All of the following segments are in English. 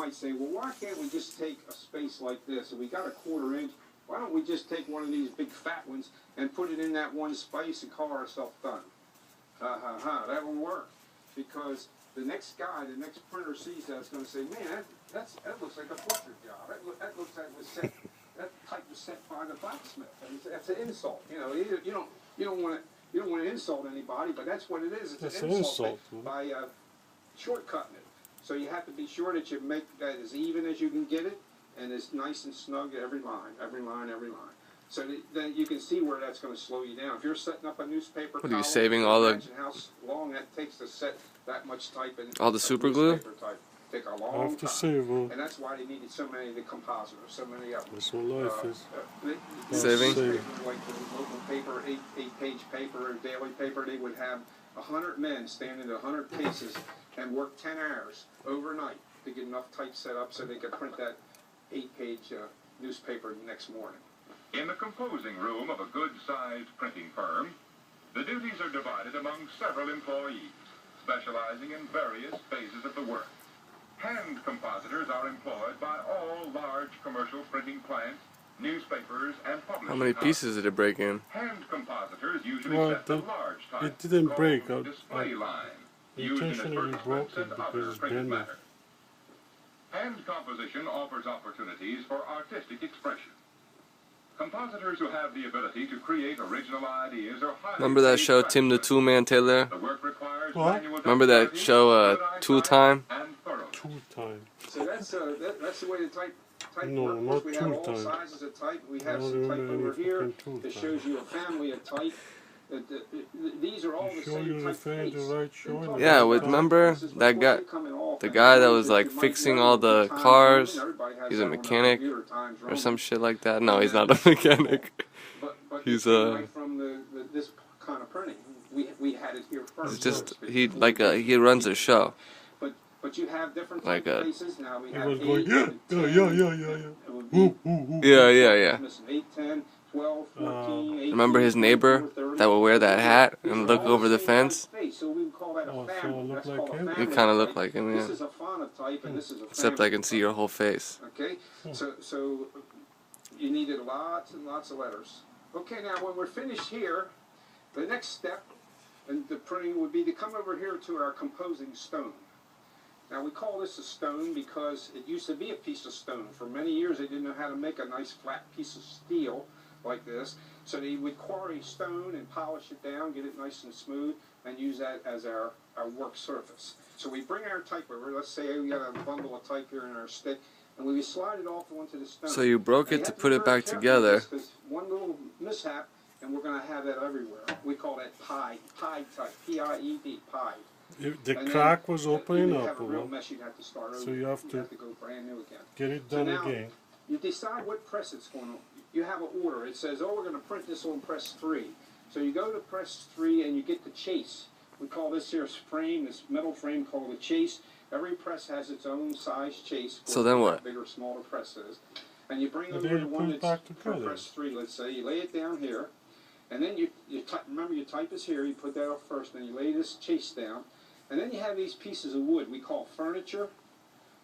might say, well, why can't we just take a space like this, and we got a 1/4 inch, why don't we just take one of these big fat ones and put it in that one space and call ourselves done? That will work, because the next guy, the next printer sees that, is going to say, man, that looks like a butcher job. That looks like it was set, that type was set by the blacksmith. That's an insult. You know, you don't want to insult anybody, but that's what it is. It's an insult by shortcutting it. So you have to be sure that you make that as even as you can get it, and as nice and snug every line. So then you can see where that's going to slow you down. If you're setting up a newspaper, what are you saving all the? How long that takes to set that much type in all the super glue? Take a long time. Save, and that's why they needed so many of the compositors, so many of them. That's what life is. Saving? Like the local paper, 8-page paper, or daily paper, they would have 100 men stand at 100 paces and work 10 hours overnight to get enough type set up so they could print that 8-page newspaper the next morning. In the composing room of a good-sized printing firm, the duties are divided among several employees, specializing in various phases of the work. Hand compositors are employed by all large commercial printing plants, newspapers, and publishing How many pieces did it break in? Hand compositors usually Well, set the large type, it didn't break. display line, used in Intentionally broke advertisements it and because other it's printed bending. matter. Hand composition offers opportunities for artistic expression. Compositors who have the ability to create original ideas are highly Remember that show, Tim the Tool Man Taylor? The work requires What? manual Remember that dexterity, show, good Tool eyesight, Time? and thoroughness. Tool time. So that's the way the type No, works. not We have all tool time. sizes of type. We I have don't some type remember over any here fucking tool that time. shows you a family of type. These are all the Show same you the type thing, case. the right show. Yeah, remember that guy, the guy that was like fixing all the cars? He's a mechanic or some shit like that. No, he's not a mechanic. He's from this kind of printing. We had it here first. It's just he runs a show. But you have different Like a- places now. We He have was 8, going, Yeah. 8, 10, 12, 14, 18, Remember his neighbor 30. that would wear that hat These and are look all over the same fence? type face, so we would call that a Oh, so family. it looked That's like called a him? family You kind of type. look like him, This yeah. is a phenotype, and this is a Except family I can see type. your whole face. Okay, so you needed lots and lots of letters. Okay, now when we're finished here, the next step in the printing would be to come over here to our composing stone. Now we call this a stone because it used to be a piece of stone. For many years they didn't know how to make a nice flat piece of steel like this. So they would quarry stone and polish it down, get it nice and smooth, and use that as our work surface. So we bring our type over. Let's say we got a bundle of type here in our stick, and we slide it off onto the stone. So you broke it to put it back together. Because one little mishap, and we're going to have that everywhere. We call that pied type, P-I-E-D, pied. The crack was opening You'd up, have a real mess, you'd have to start over. So you have to go brand new again. get it So done now, again. you decide what press it's going on. You have an order. It says, oh, we're going to print this on press 3. So you go to press 3 and you get the chase. We call this here frame, this metal frame called the chase. Every press has its own size chase. So then what? Bigger or smaller press is. And you bring And over then the you one put it that's back for together. press 3, let's say. You lay it down here. And then you remember your type is here. You put that up first. Then you lay this chase down. And then you have these pieces of wood we call furniture.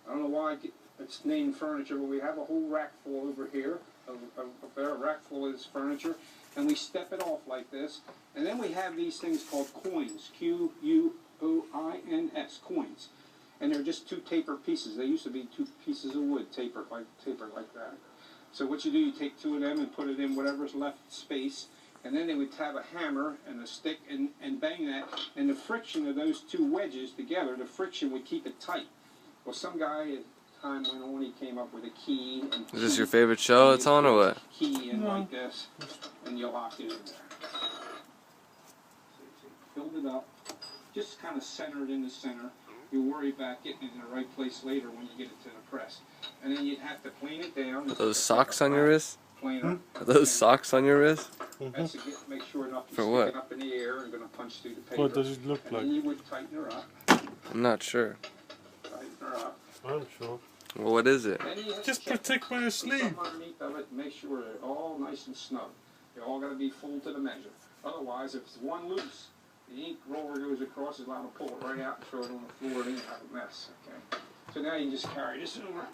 I don't know why it's named furniture, but we have a whole rack full over here. A rack full of this furniture. And we step it off like this. And then we have these things called coins. Q-U-O-I-N-S, coins. And they're just 2 tapered pieces. They used to be 2 pieces of wood tapered like that. So what you do, you take 2 of them and put it in whatever's left space. And then they would have a hammer and a stick and bang that. And the friction of those 2 wedges together, the friction would keep it tight. Well, some guy, as time went on, he came up with a key. And Is this your favorite show it's on or what? Key in like this, and you lock it in there. So build it up. Just kind of center it in the center. You'll worry about getting it in the right place later when you get it to the press. And then you'd have to plane it down. Are those socks on your wrist? Planer. Are those socks on your wrist? That's to make sure nothing's For what? sticking up in the air and going to punch through the paper. What does it look And like? then you would tighten her up. I'm not sure. Tighten her up. I'm sure. Well, what is it? Then you have to Just check protect my Put sleeve. something underneath of it and make sure they're all nice and snug. They're all got to be full to the measure. Otherwise, if it's one loose, the ink roller goes across, it's allowed to pull it right out and throw it on the floor, and then you have a mess. Okay. So now you can just carry this over,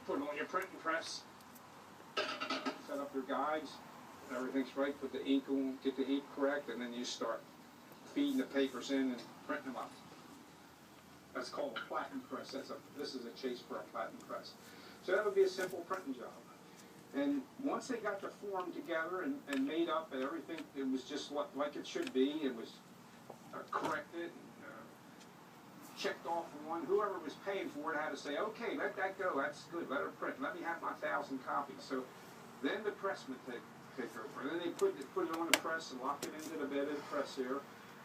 put it on your printing press, set up your guides, everything's right, put the ink on, get the ink correct, and then you start feeding the papers in and printing them up. That's called a platen press. This is a chase for a platen press. So that would be a simple printing job. And once they got the form together and made up and everything, it was just like it should be. It was corrected, checked off one. Whoever was paying for it had to say, okay, let that go. That's good. Let her print. Let me have my 1,000 copies. So then the pressman take over. And then they put it on the press and lock it into the bed of the press here.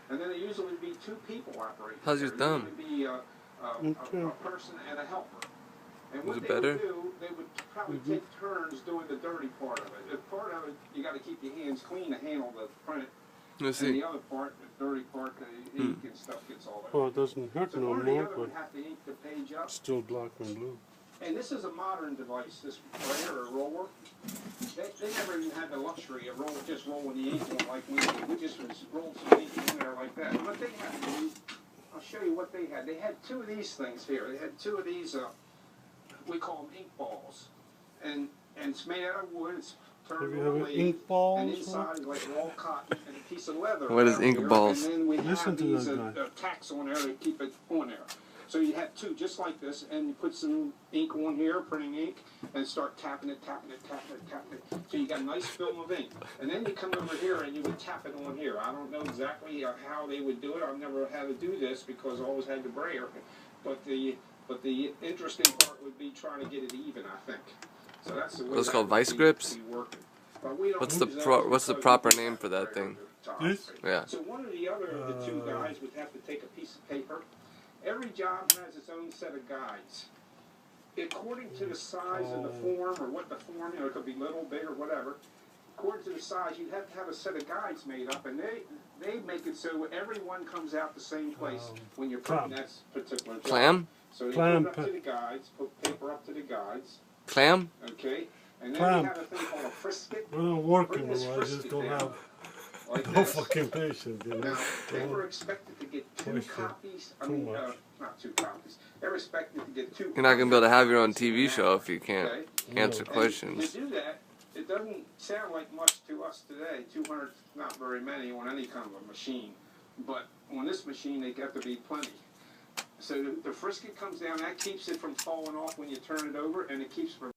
And then there usually would be 2 people operating. How's your thumb? There would be a person and a helper. And what Was it they better? would do, they would probably take turns doing the dirty part of it. The part of it, you got to keep your hands clean to handle the print. Let's And see. the other part, the dirty part, the ink and stuff gets all over. Well, it doesn't hurt So no one or the more, other but would have to ink the page up. it's still black and blue. And this is a modern device, this sprayer or roller. They never even had the luxury of just rolling the ink on like we did. We just rolled some ink in there like that. And what they had to do, I'll show you what they had. They had 2 of these things here. They had 2 of these, we call them ink balls. And it's made out of wood. It's Have turned you on a ever lathe. ink balls? And inside is like raw cotton and a piece of leather. What is around ink here. balls? And then we Listen have to these that guy. tacks on there to keep it on there. So you have 2 just like this, and you put some ink on here, printing ink, and start tapping it. So you got a nice film of ink. And then you come over here and you would tap it on here. I don't know exactly how they would do it. I've never had to do this because I always had the brayer. But the interesting part would be trying to get it even, I think. So that's the way Those that called would vice be grips? working. But we don't What's the use those what's the because proper we name for that brayer thing? at the top. This? Yeah. So one or the other of the 2 guys would have to take a piece of paper. Every job has its own set of guides. According to the size of the form, or what the form, it could be little, big, or whatever. According to the size, you'd have to have a set of guides made up, and they make it so everyone comes out the same place when you're putting that particular job. Clam? So you Clam put it up to the guides, put paper up to the guides, Clam? okay? And then Clam. we have a thing called a frisket. When I'm working, Bring this I just brisket don't down. have Like no this. fucking patience, you know. Now, they were expected to get 2 Push it. copies. I Too mean, much. not 2 copies. They were expected to get 2. You're not gonna be able to have your own TV show if you can't Okay? answer And questions. to do that, it doesn't sound like much to us today. 200, not very many on any kind of a machine. But on this machine, they got to be plenty. So the frisket comes down. That keeps it from falling off when you turn it over, and it keeps from